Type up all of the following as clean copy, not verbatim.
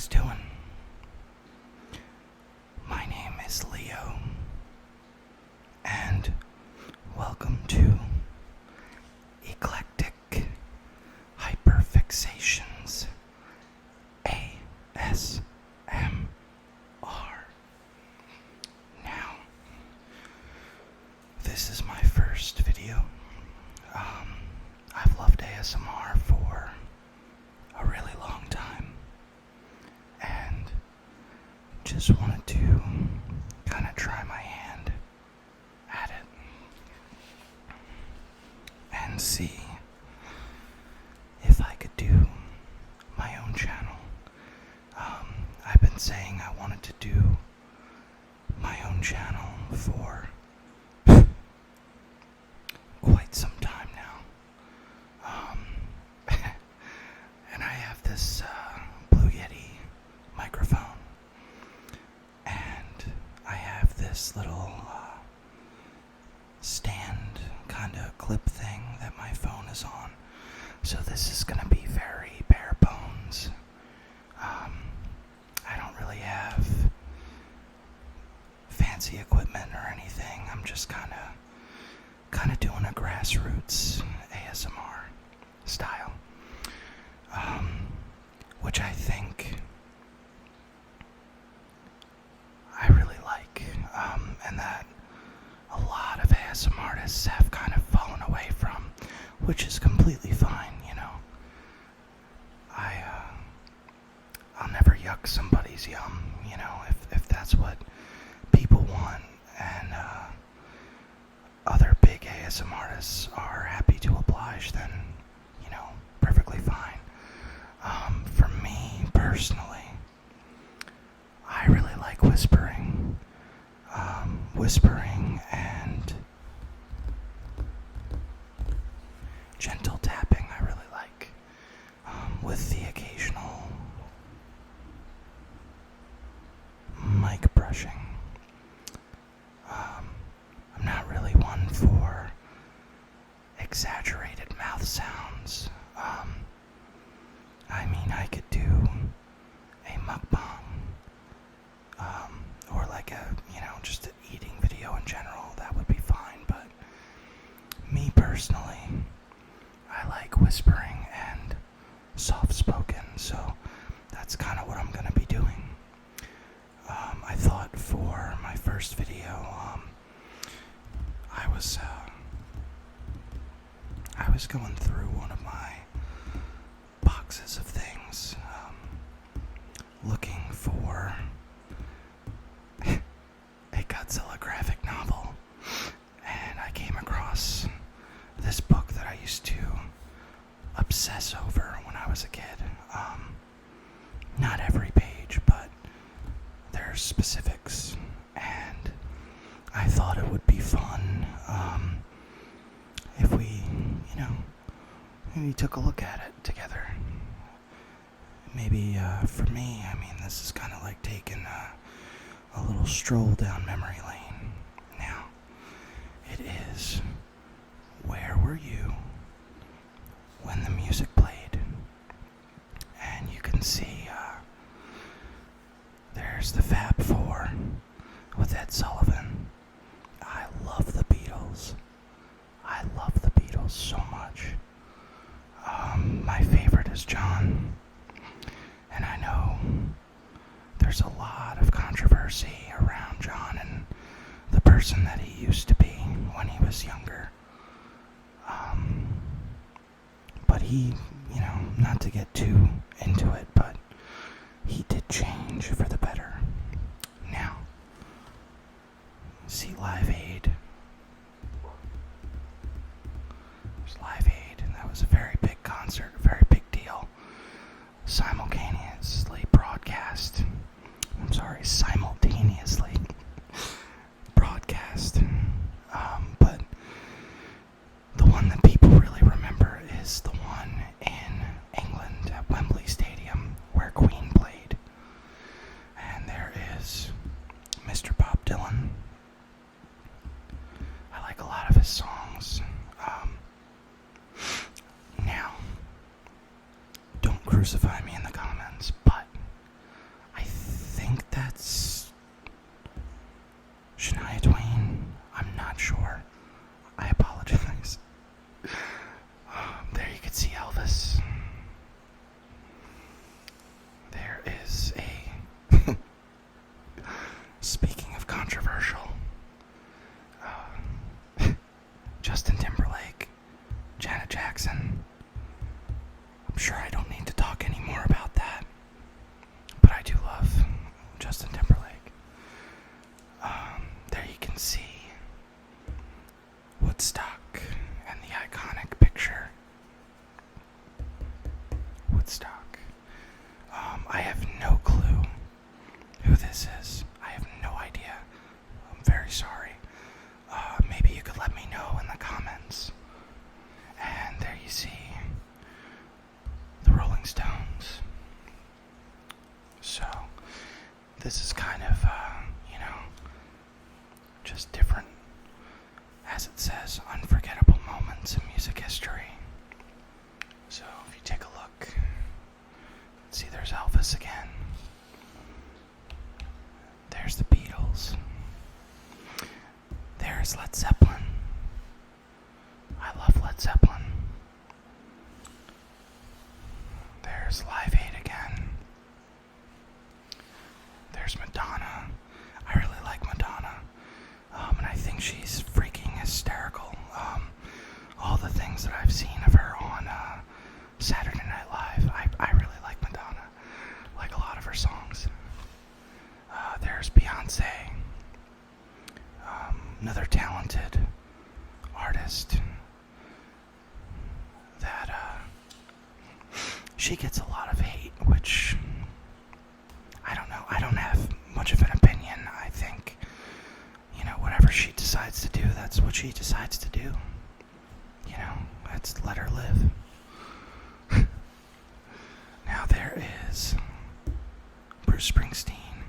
guys doing? My name is Leo, and welcome to Eclectic Hyperfixations ASMR. Now, this is my first video. I've loved ASMR for a really long time, and just wanted to kind of try my hand at it and see if I could do my own channel. I've been saying I wanted to do my own channel for quite some time now. And I have this Blue Yeti microphone, and I have this little stand kind of clip thing that my phone is on. So this is going to be very bare bones. I don't really have fancy equipment or anything. I'm just kind of doing a grassroots ASMR style, which I think I really like, and that a lot of ASMR artists have kind of fallen away from, which is completely fine, you know. I'll never yuck somebody's yum, you know, if that's what people want, and other big ASMR artists are happy to oblige, then, you know, perfectly fine. For me, personally, I really like whispering. Whispering and gentle tapping I really like, with the occasional mic brushing. I'm not really one for exaggerated mouth sounds. I mean, I could do a mukbang, or like a, you know, just an eating video in general. That would be fine, but me personally, I like whispering and soft-spoken, so that's kind of what I'm going to be doing. I thought for my first video, I was going through one of my boxes of things, looking for a Godzilla graphic novel, and I came across this book that I used to obsess over when I was a kid. Not every page, but there's specifics, and I thought it would be fun if we, you know, maybe took a look at it together. Maybe for me, I mean, this is kind of like taking a little stroll down memory lane. Now, it is Where Were You When the Music Played? And you can see there's the Fab Four with Ed Sullivan. I love the Beatles. I love the Beatles so much. My favorite is John. And I know there's a lot of controversy around John and the person that he used to be when he was younger. But he, you know, not to get too into it, but he did change for the better. Now, see Live Aid. There's Live Aid, and that was a very big concert, a very big deal. Simultaneously broadcast. Simultaneously broadcast. But the one that people really remember is the one in England at Wembley Stadium where Queen played. And there is Mr. Bob Dylan. I like a lot of his songs. Now, don't crucify me in the comments, but Shania Twain, I'm not sure. I apologize. There you can see Elvis. There is a... Speaking of controversial, Justin Timberlake, Janet Jackson. I'm sure I don't need to talk any more about that, but I do love Justin Timberlake. There you can see Woodstock and the iconic picture. Woodstock. I have no clue who this is. I have no idea. I'm very sorry. Maybe you could let me know in the comments. And there you see the Rolling Stones. So, this is kind of, just different, as it says, unforgettable moments in music history. So, if you take a look, see there's Elvis again. There's the Beatles. There's Led Zeppelin. I love Led Zeppelin. There's Live Aid again. There's Madonna. I really like Madonna. And I think she's freaking hysterical. All the things that I've seen of her on Saturday Night Live, I really like Madonna. Like a lot of her songs. There's Beyonce. Another talented artist that she gets a lot of hate, which I don't know. I don't have much of an opinion. I think, whatever she decides to do, that's what she decides to do. Let's let her live. Now there is Bruce Springsteen.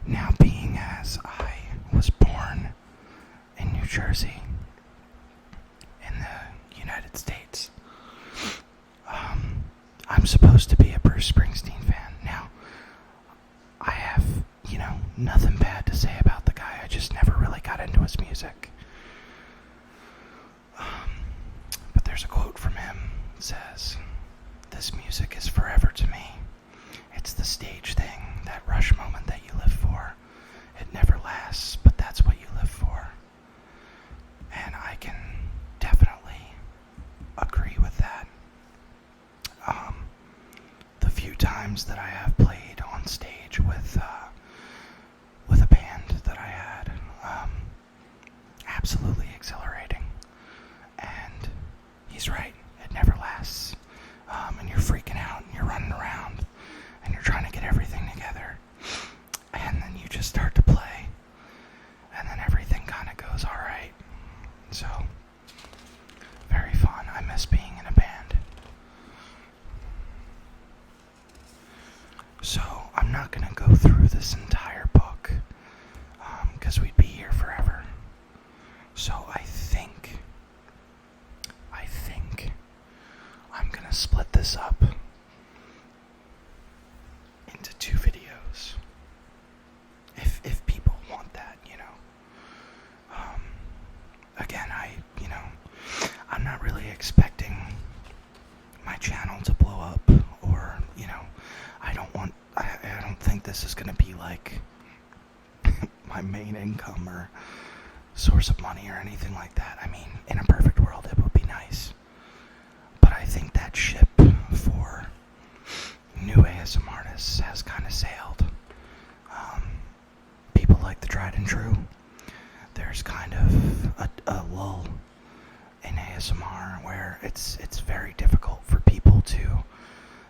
Now, being as I was born in New Jersey, in the United States, I'm supposed to be a Bruce Springsteen fan. Now, I have, nothing bad to say about the guy. I just never really got into his music. But there's a quote from him that says, "This music is forever to me. It's the stage thing, that rush moment that you live for. It never lasts, but that's what you live for." And I can definitely agree with that. The few times that I have played on stage with a band that I had, absolutely exhilarating. And he's right, it never lasts. And you're freaking out, and you're running around, and you're trying to get everything together, and then you just start to play, and then everything kind of goes alright. So, very fun. I miss being in a band. So, I'm not going to go through this entire book, because we'd be here forever. So, I think I'm going to split this up into 2 videos. If people want that, Again, I'm not really expecting my channel to blow up, or, I don't think this is going to be like my main income or source of money or anything like that. I mean, in a perfect world, it would be nice. But I think that ship for new ASM artists has kind of sailed. People like the tried and true. There's kind of a lull in ASMR where it's very difficult for people to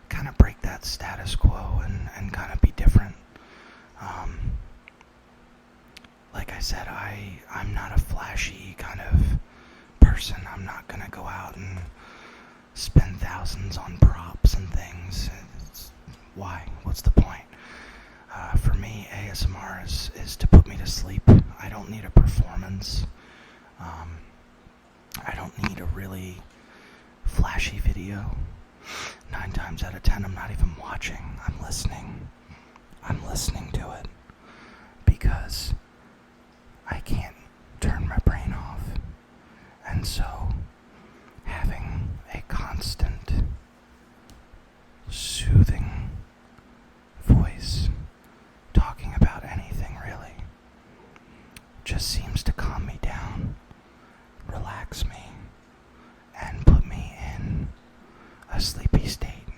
kind of break that status quo and kind of be different. Like I said, I'm not a flashy kind of person. I'm not going to go out and spend thousands on props and things. Why? What's the point? For me, ASMR is to put me to sleep. I don't need a performance. I don't need a really flashy video. 9 times out of 10, I'm not even watching. I'm listening. I'm listening to it. Because just seems to calm me down, relax me, and put me in a sleepy state,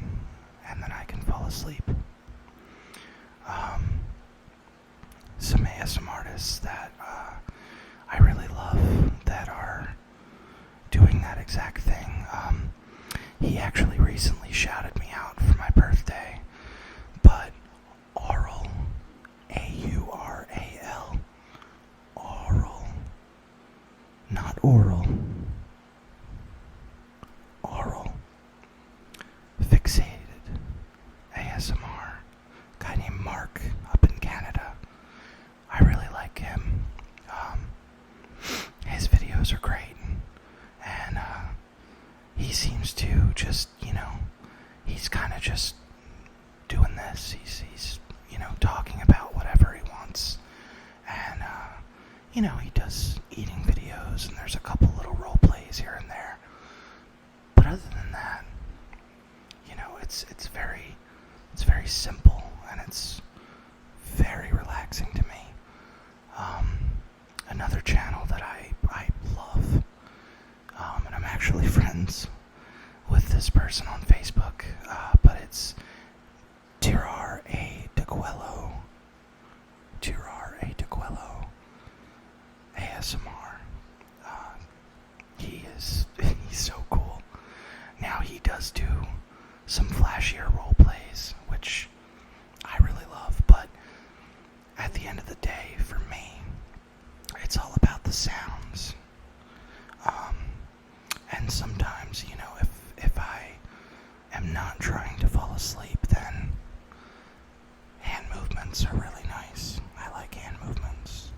and then I can fall asleep. Some ASM artists that I really love that are doing that exact thing. He actually recently shouted me out for my birthday, but Aural, A-U-R-A-L, Aural, not oral, Aural, Fixated ASMR, guy named Mark up in Canada. I really like him. His videos are great, and he seems to just, he's kind of just doing this. He's talking about whatever he wants, and he does eating videos, and there's a couple little role plays here and there. But other than that, it's very simple, and it's very relaxing to me. Another channel that I love, and I'm actually friends with this person on Facebook, but it's Tirar A. DeQuello. Tirar A. DeQuello ASMR. He's so cool. Now he does do some flashier role plays, which I really love, but at the end of the day, for me, it's all about the sounds. And sometimes, if I am not trying to fall asleep, then hand movements are really nice. I like hand movements.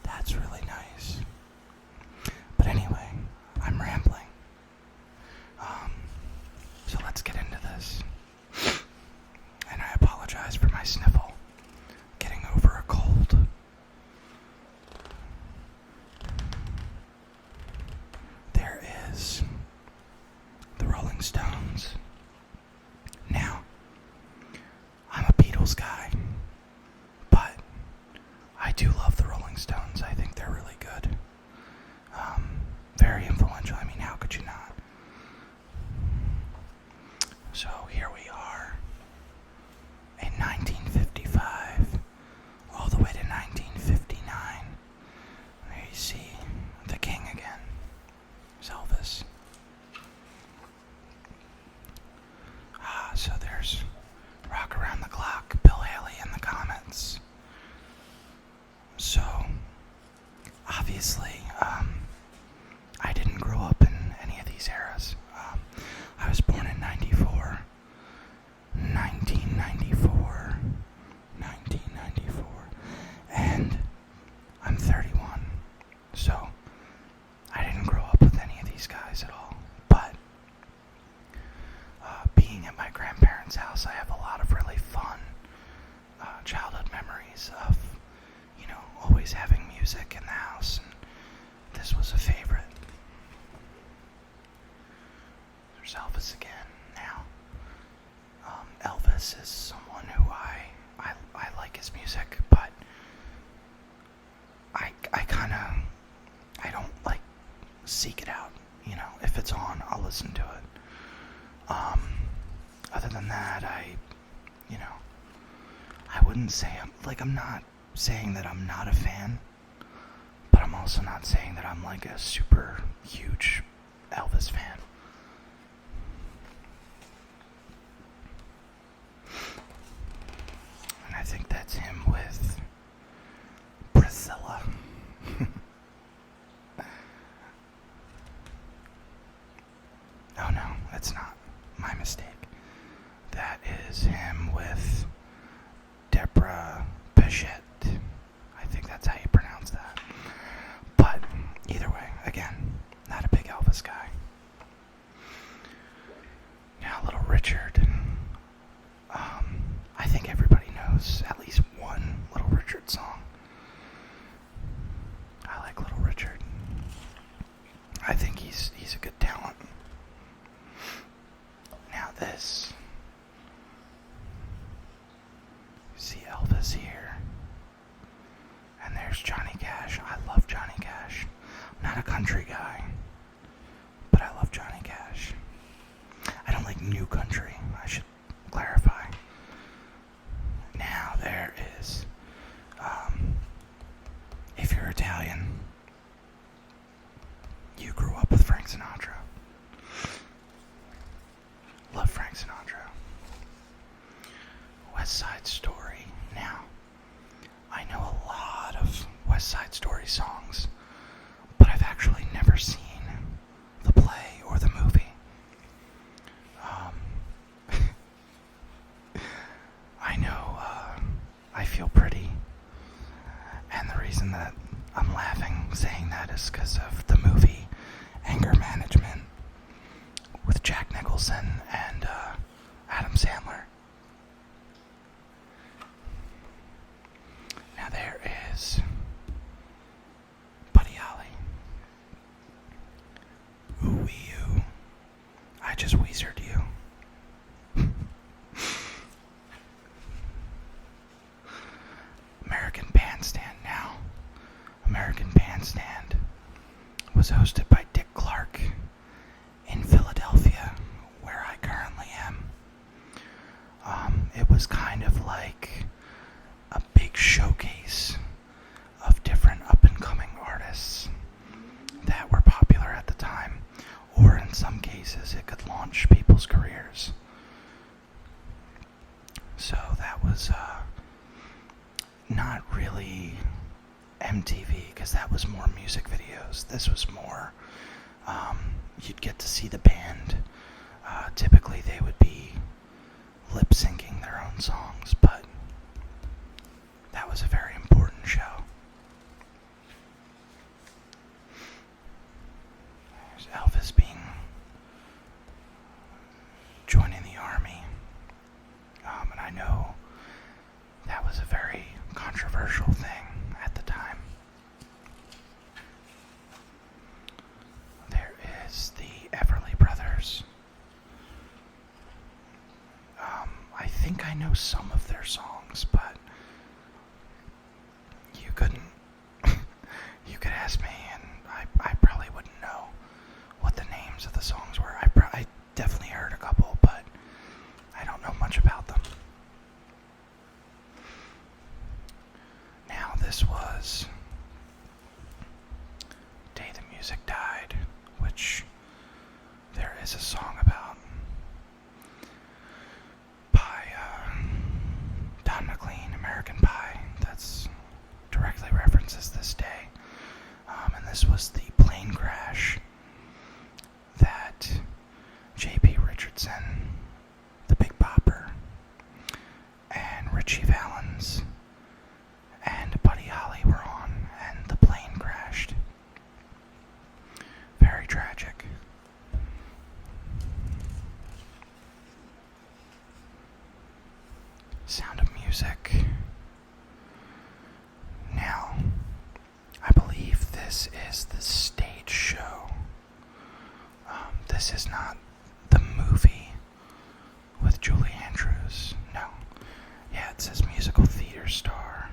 That's really nice. But anyway, I'm rambling. So let's get into this. And I apologize for my sniffle. Getting over a cold. There is the Rolling Stones. Now, I'm a Beatles guy, but I do love the Rolling Stones. I think they're really good. Very influential. I mean, how could you not? So here we are in 1955, all the way to 1959. There you see the king again. It's Elvis. So there's Rock Around the Clock, Bill Haley in the comments. So, obviously, I didn't grow up in any of these eras. I was born in 1994, and I'm 31, so I didn't grow up with any of these guys at all, but being at my grandparents' house, I have a lot of really fun childhood memories of, always having music in the house, and this was a favorite. There's Elvis again. Now, Elvis is someone who I like his music, but I don't seek it out. If it's on, I'll listen to it. Other than that, I wouldn't say I'm not saying that I'm not a fan, but I'm also not saying that I'm a super huge Elvis fan. And I think that's him with Priscilla. Oh no, that's not. My mistake. That is him with Deborah Paget. I think that's how you pronounce that. But either way, again, not a big Elvis guy. Now, Little Richard. I think everybody knows at least one Little country guy, but I love Johnny Cash. I don't like new country, I should clarify. Now there is, if you're Italian, you grew up with Frank Sinatra. Love Frank Sinatra. West Side Story. Now, I know a lot of West Side Story songs, but I've actually never seen the play or the movie. I know I Feel Pretty, and the reason that I'm laughing saying that is because of the movie Anger Management with Jack Nicholson and Adam Sandler. Now there is Buddy Holly. Ooh wee oo. I just weezered you. American Bandstand now. American Bandstand was hosted by Dick Clark in Philadelphia, where I currently am. It was kind of like a big showcase of different up-and-coming artists that were popular at the time, or in some cases it could launch people's careers. So that was not really MTV, because that was more music videos. This was more, you'd get to see the band. Typically they would be lip-syncing their own songs, but that was a very important show. There's Elvis joining the army. And I know that was a very controversial thing at the time. There is the Everly Brothers. I think I know some of their songs, but you couldn't. You could ask me, and I probably wouldn't know what the names of the songs were. I definitely heard a couple, but I don't know much about them. Now, this was Day the Music Died, which there is a song about by Don McLean, American Pie, that's directly references this day. And this was the plane crash that J.P. Richardson, the Big Bopper, and Richie Valens and Buddy Holly were on, and the plane crashed. Very tragic. Sound of Music. Now, I believe this is the stage show. This is not the movie with Julie Andrews. No. Yeah, it says musical theater star.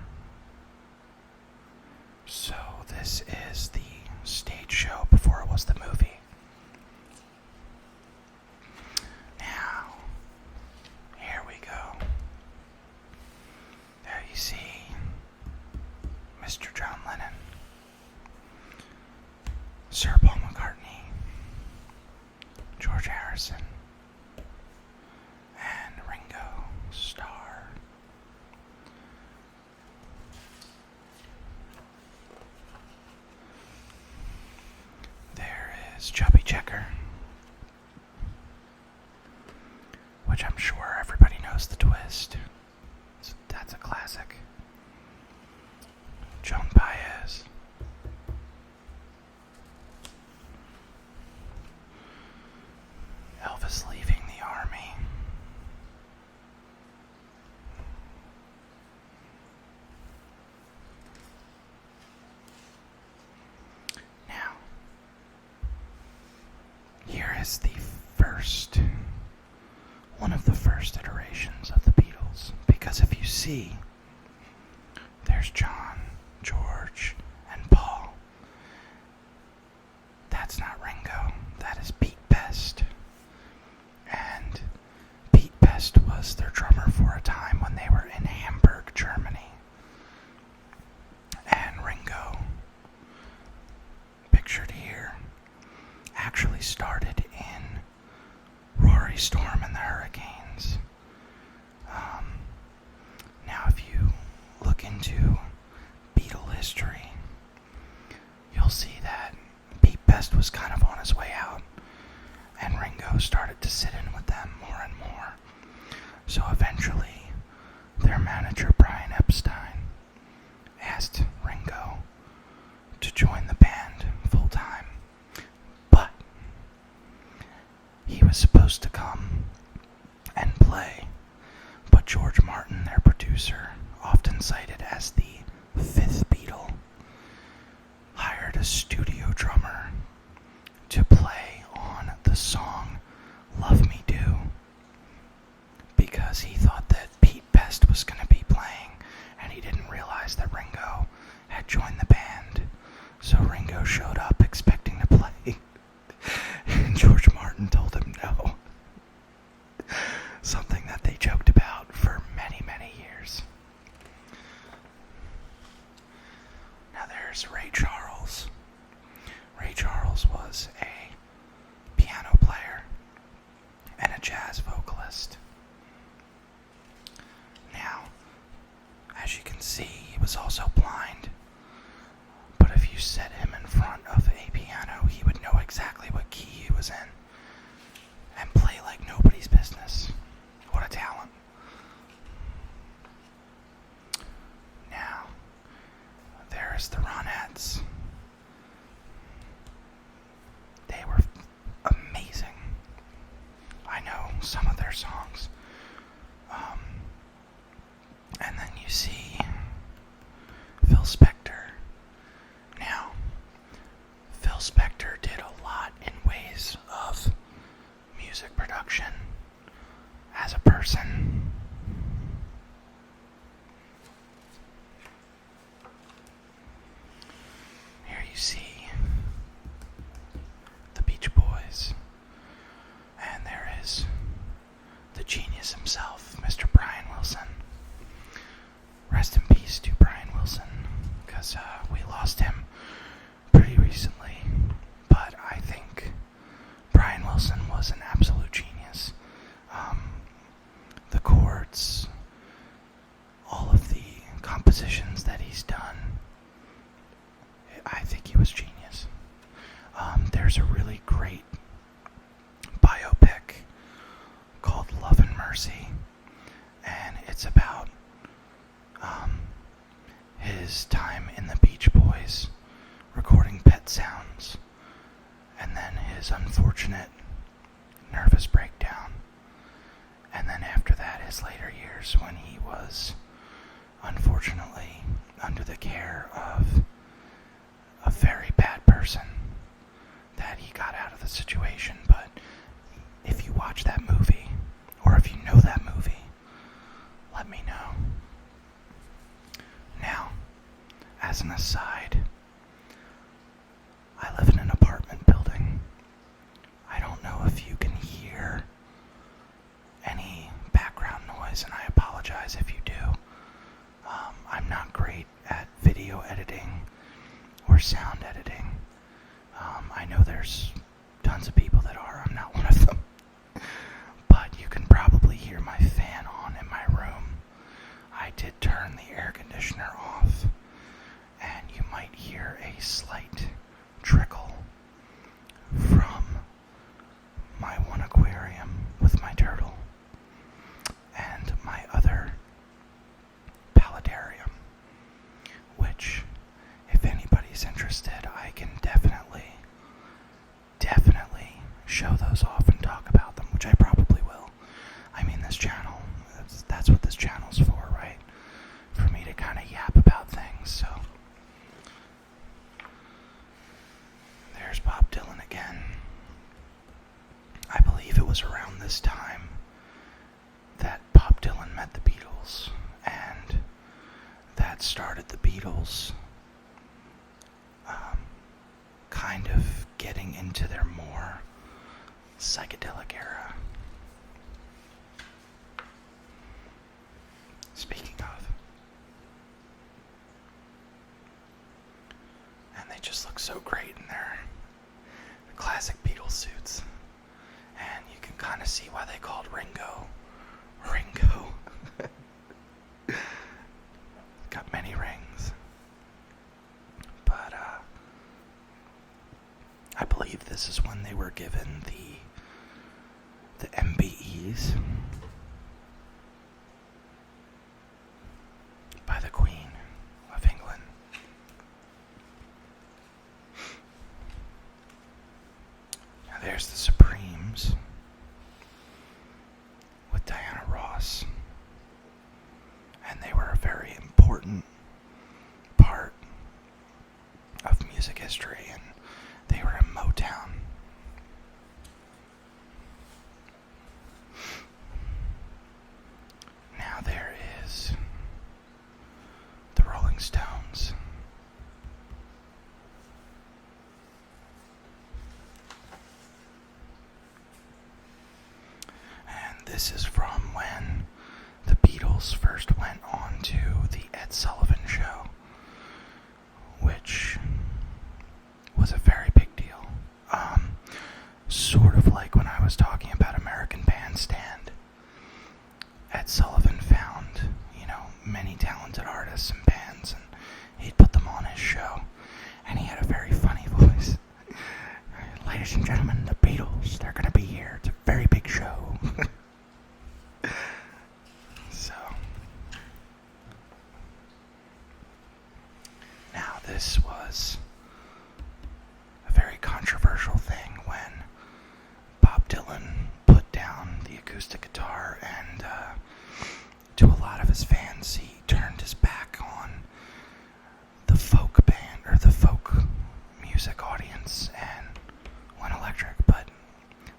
So this is the stage show before it was the movie. Now, here we go. There you see Mr. John Lennon, Sir Paul McCartney, George Harrison, and Ringo Starr. There is Chubby Checker, which I'm sure everybody knows the twist. That's a classic. Joan Baez. Elvis leaving the army. Now, here is the one of the first iterations of the Beatles, because if you see, there's John, George, and Paul, that Ringo had joined the band. So Ringo showed up expecting to play, and George Martin told him no. Something that they joked about for many, many years. Now there's Ray Charles. Ray Charles was a piano player and a jazz vocalist. Now, as you can see, he was also blind. But if you set him in front of a piano, he would know exactly what key he was in and play like nobody's business. What a talent. Now, there's the Ronettes. They were amazing. I know some of their songs. And then you see Phil Spector. Now, Phil Spector did a lot in ways of music production as a person. Here you see the Beach Boys, and there is the genius himself, Mr. Brian Wilson. Rest in peace to Brian Wilson, because we lost him pretty recently, but I think Brian Wilson was an absolute genius. The chords, all of the compositions that he's done, I think he was genius. There's a really great biopic called Love and Mercy, and it's about his time in the Beach Boys recording Pet Sounds, and then his unfortunate nervous breakdown, and then after that his later years when he was unfortunately under the care of a very bad person that he got out of the situation. But if you watch that movie, or if you know that movie, let me know. Now, as an aside, I live in an apartment building. I don't know if you can hear any background noise, and I apologize if you do. I'm not great at video editing or sound editing. I know there's tons of people that are. I'm not one of them. But you can probably hear my fan on in my room. I did turn the air conditioner off, and you might hear a slight trickle from my one aquarium with my turtle and my other paludarium, which, if anybody's interested, I can definitely show those off and talk about them, which I probably will. I mean, this channel, that's what this channel's for, right? For me to kind of yap about things, so. There's Bob Dylan again. I believe it was around this time that Bob Dylan met the Beatles, and that started the Beatles kind of getting into their more psychedelic era. Speaking of, and they just look so great in their classic Beatles suits, and you can kind of see why they called Ringo. Got many rings, but I believe this is when they were given the MBEs by the Queen of England. Now there's the Supremes with Diana Ross, and they were a very important part of music history, and they were in Motown. Now there is the Rolling Stones. This is from when the Beatles first went on to the Ed Sullivan Show, which was a very big deal. Sort of like when I was talking about American Bandstand. Ed Sullivan found, many talented artists and bands, and he'd put them on his show, and he had a very funny voice. Ladies and gentlemen, the Beatles, they're gonna be here. It's a very big show. So, now this was a very controversial thing when Bob Dylan put down the acoustic guitar, and to a lot of his fans, he turned his back on the folk band, or the folk music audience, and went electric. But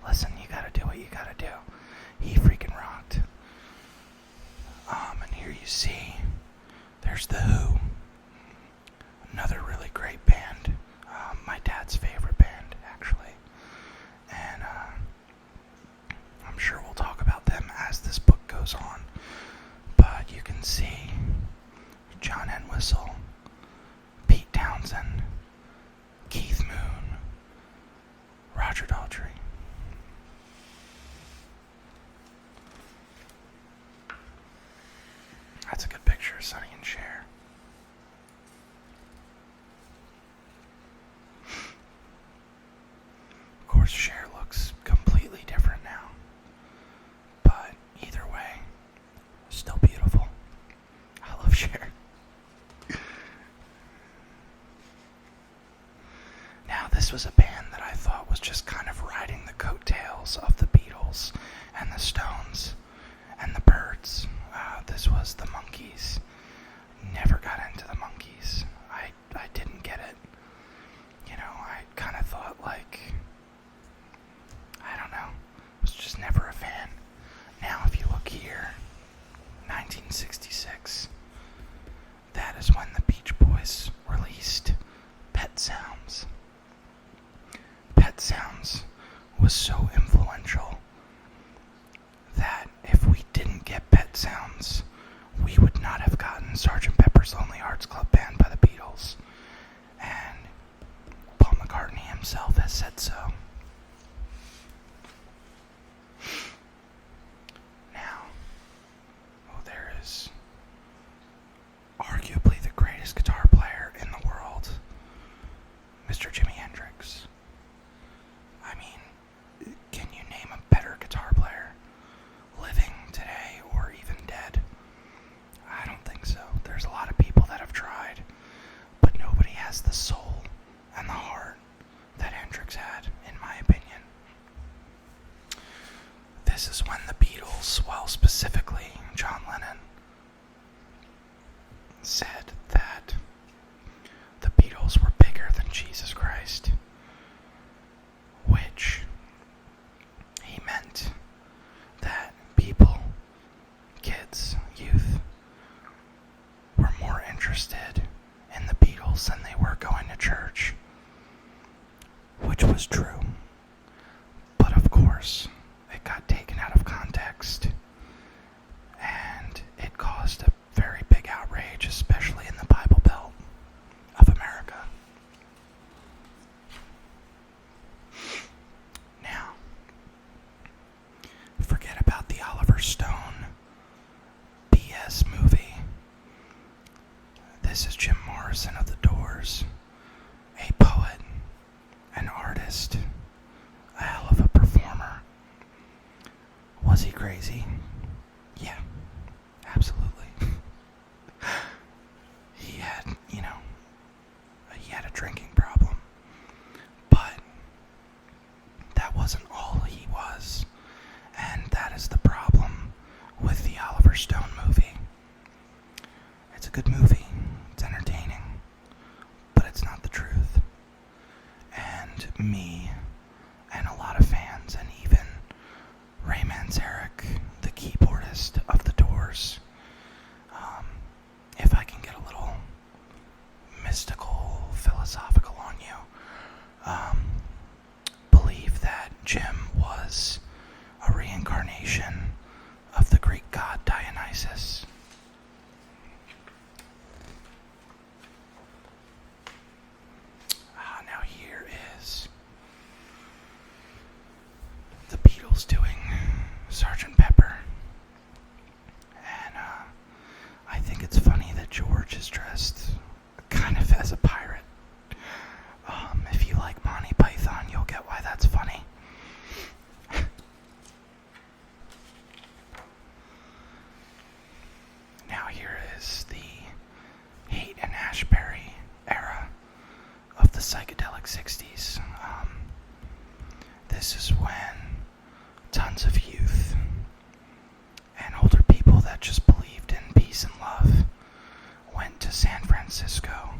listen, you gotta do what you gotta do. He freaking rocked. And here you see, there's The Who, another really great band, my dad's favorite band, actually, and I'm sure we'll talk about them as this book goes on. But you can see John Entwistle, Pete Townsend, Keith Moon, Roger Daltrey. That's a good picture of Sonny and Cher. Of course, Cher looks completely different now. But either way, still beautiful. I love Cher. Now, this was a band that I thought was just kind of riding the coattails of the Beatles and the Stones and the Byrds. This was the Monkees. Never got into the Monkees. I didn't get it. I kind of thought, I don't know, was just never a fan. Now, if you look here, 1966, that is when the Beach Boys released Pet Sounds. Pet Sounds was so influential that if we didn't get Pet Sounds, we would not have gotten Sgt. Pepper's Lonely Hearts Club Band by the Beatles. And Paul McCartney himself has said so. Now, there is arguably the greatest guitar player in the world, Mr. Jimi Hendrix. I mean, can you name a better guitar player, living today or even dead? I don't think so. There's a lot of people that have tried, but nobody has the soul and the heart that Hendrix had, in my opinion. This is when the Beatles, well, specifically John Lennon, said that the Beatles were bigger than Jesus Christ, which he meant that people, kids, youth, were more interested in the Beatles than they were going to church, which was true. But of course, it got taken out of context, and it caused a very big outrage, especially in the Bible Belt of America. Now, forget about the Oliver Stone BS movie. This is Jim Morrison of The Doors, a poet, an artist, a hell of a performer. Was he crazy? Yeah, absolutely. He had a drinking problem, but that wasn't all he was, and that is the problem with the Oliver Stone movie. It's a good movie, it's entertaining, but it's not the truth. And me, and a lot of fans, and even Ray Manzarek, the keyboardist of The Doors, if I can get a little mystical, philosophical Ashbery era of the psychedelic 60s. This is when tons of youth and older people that just believed in peace and love went to San Francisco.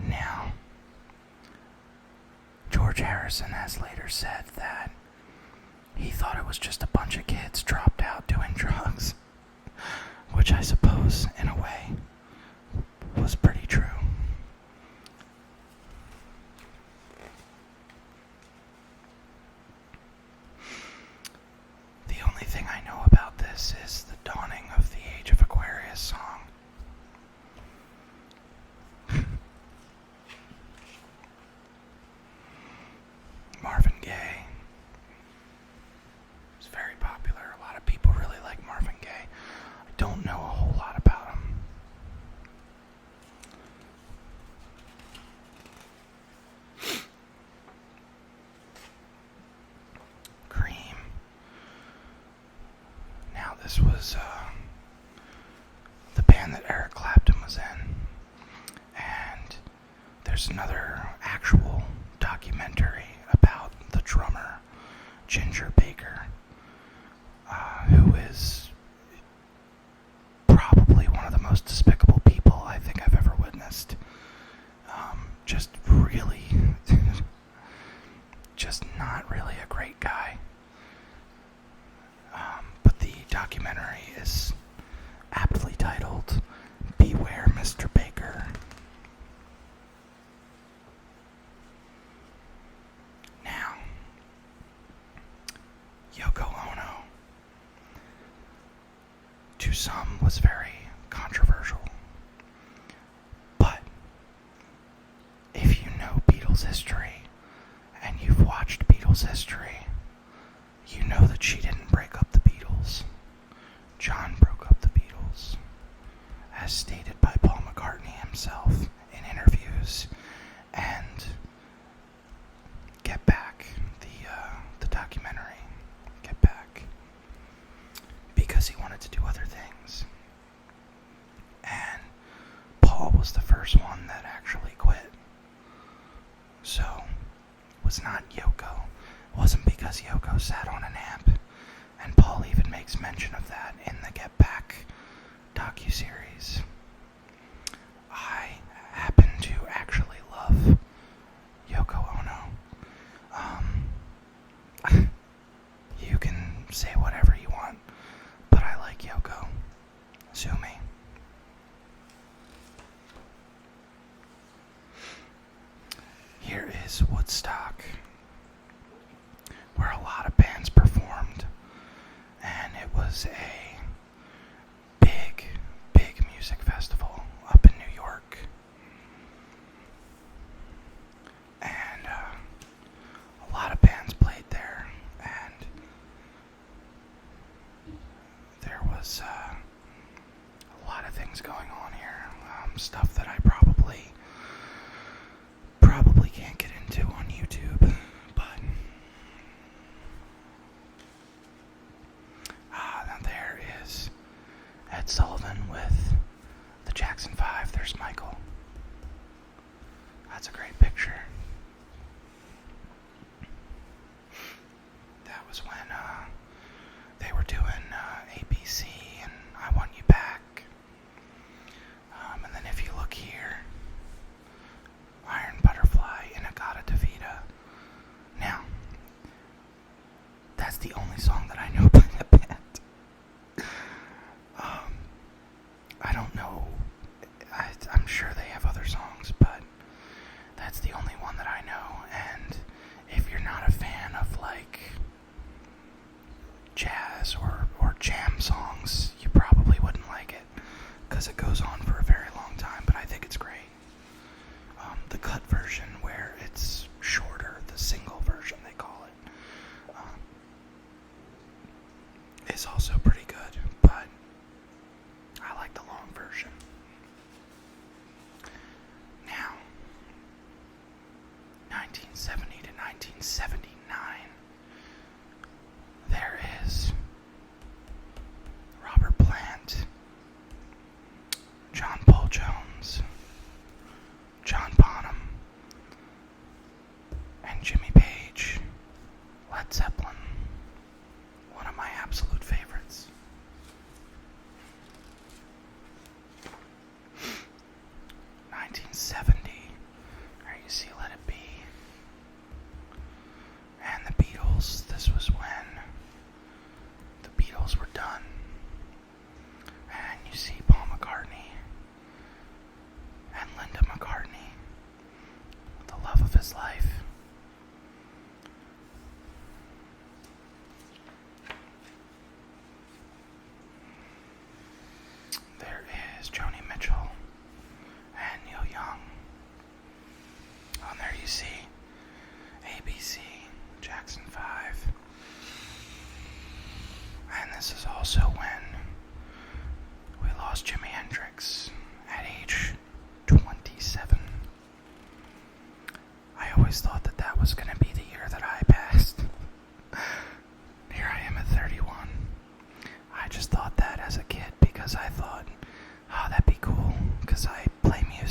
Now, George Harrison has later said that he thought it was just a bunch of kids dropped out doing drugs, which I suppose, in a way, was pretty true. The only thing I know about this is the dawning of the Age of Aquarius song. Marvin Gaye is very popular. A lot of people really like Marvin Gaye. I don't know a whole lot about him. Cream. Now this was the band that Eric Clapton was in. And there's another actual documentary about the drummer, Ginger Baker, who is probably one of the most despicable people I think I've ever witnessed. Just really, just not really a great guy. But the documentary is aptly titled, Beware Mr. Baker. Now, Yoko Ono, to some, was very controversial. But if you know Beatles history and you've watched Beatles history, you know that she didn't break up the Beatles. John broke up the Beatles, as stated by Paul McCartney himself in interviews. And Get Back, the documentary, Get Back, because he wanted to do other things. And Paul was the first one that actually quit. So, it was not Yoko. It wasn't because Yoko sat on an amp. And Paul even makes mention of that in the Get Back docuseries. I happen to actually love Yoko Ono. You can say whatever you want, but I like Yoko. Sue me. Here is Woodstock, where a lot of bands performed, and it was a big, big music festival up in New York. And a lot of bands played there, and there was a lot of things going on here. Stuff that I probably can't get into on YouTube, but now there is Ed Sullivan with the Jackson 5. There's Michael. That's a great picture. That was when they were doing ABC and I Want You Back. And then if you look here, Iron Butterfly, In-A-Gadda-Da-Vida. Now, that's the only song that I know by the band. I don't know. I'm sure they have other songs, but that's the only one that I know. And if you're not a fan of like jazz or jam songs, you probably wouldn't like it, because it goes on for a very long time, but I think it's great. The cut version, where it's shorter, the single version they call it, is also pretty good, but I like the long version. Now, 1970 to 1979, there is Robert Plant, John Paul Jones,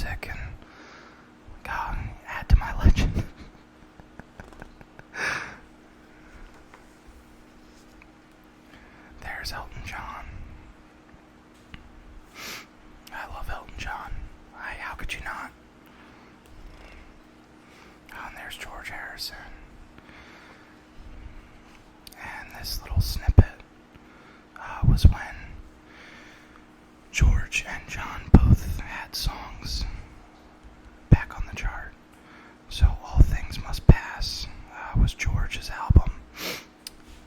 music and add to my legend. There's Elton John. I love Elton John. How could you not? Oh, and there's George Harrison. And this little snippet was when George and John both had songs back on the chart. So All Things Must Pass was George's album,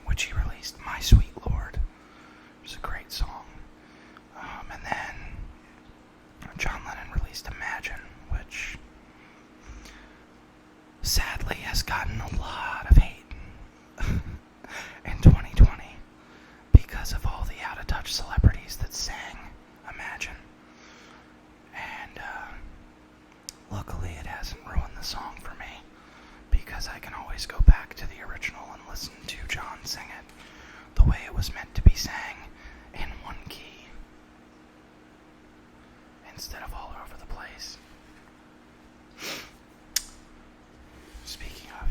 which he released. My Sweet Lord. It was a great song. And then John Lennon released Imagine, which sadly has gotten a lot of hate in 2020 because of all the out-of-touch celebrities that sang Imagine. And luckily it hasn't ruined the song for me, because I can always go back to the original and listen to John sing it the way it was meant to be sang, in one key, instead of all over the place. Speaking of,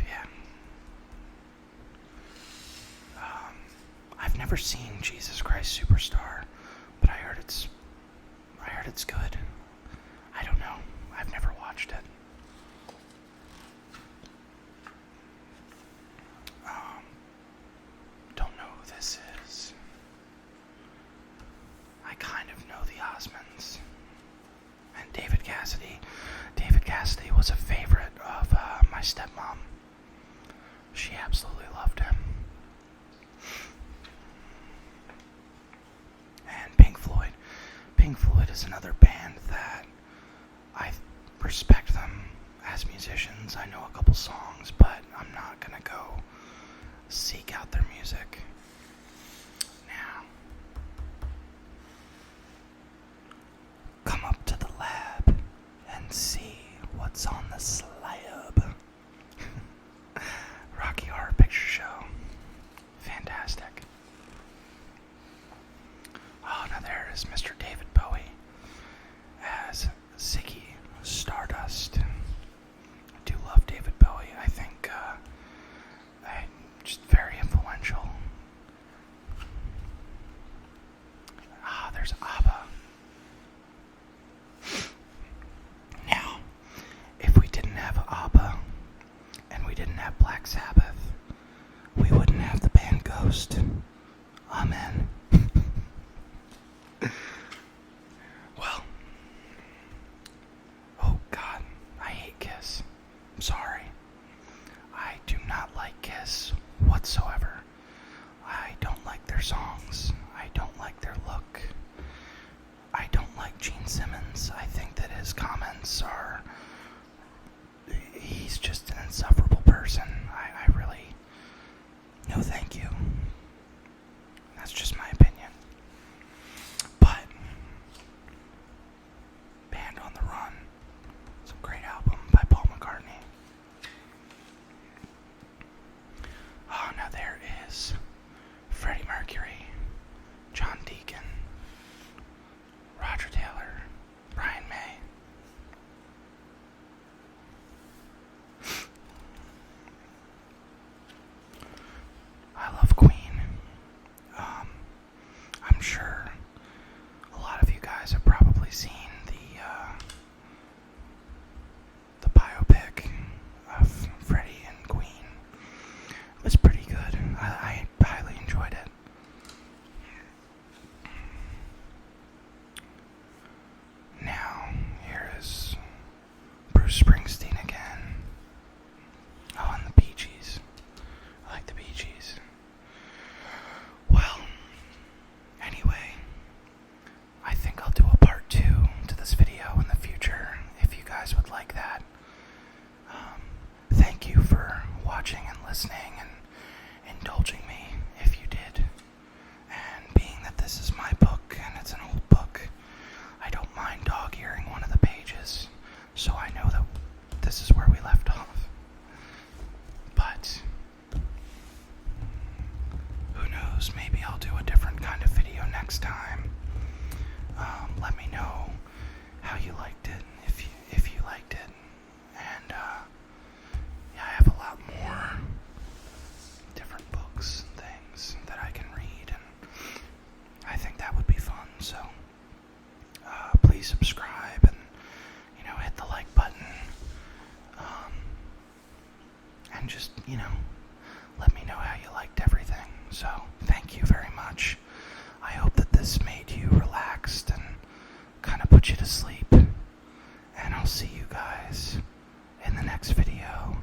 I've never seen Jesus Christ Superstar, but I heard it's good. I don't know. I've never watched it. Don't know who this is. I kind of know the Osmonds. And David Cassidy. David Cassidy was a favorite of my stepmom. She absolutely loved him. And Pink Floyd. Pink Floyd is another band that I respect them as musicians. I know a couple songs, but I'm not gonna go seek out their music. Now, come up to the lab and see what's on the slab. Rocky Horror Picture Show. Fantastic. Oh, now there is Mr. David Bowie as Ziggy Stardust. I do love David Bowie. I think just very influential. There's ABBA. Now, if we didn't and just, let me know how you liked everything. So, thank you very much. I hope that this made you relaxed and kind of put you to sleep. And I'll see you guys in the next video.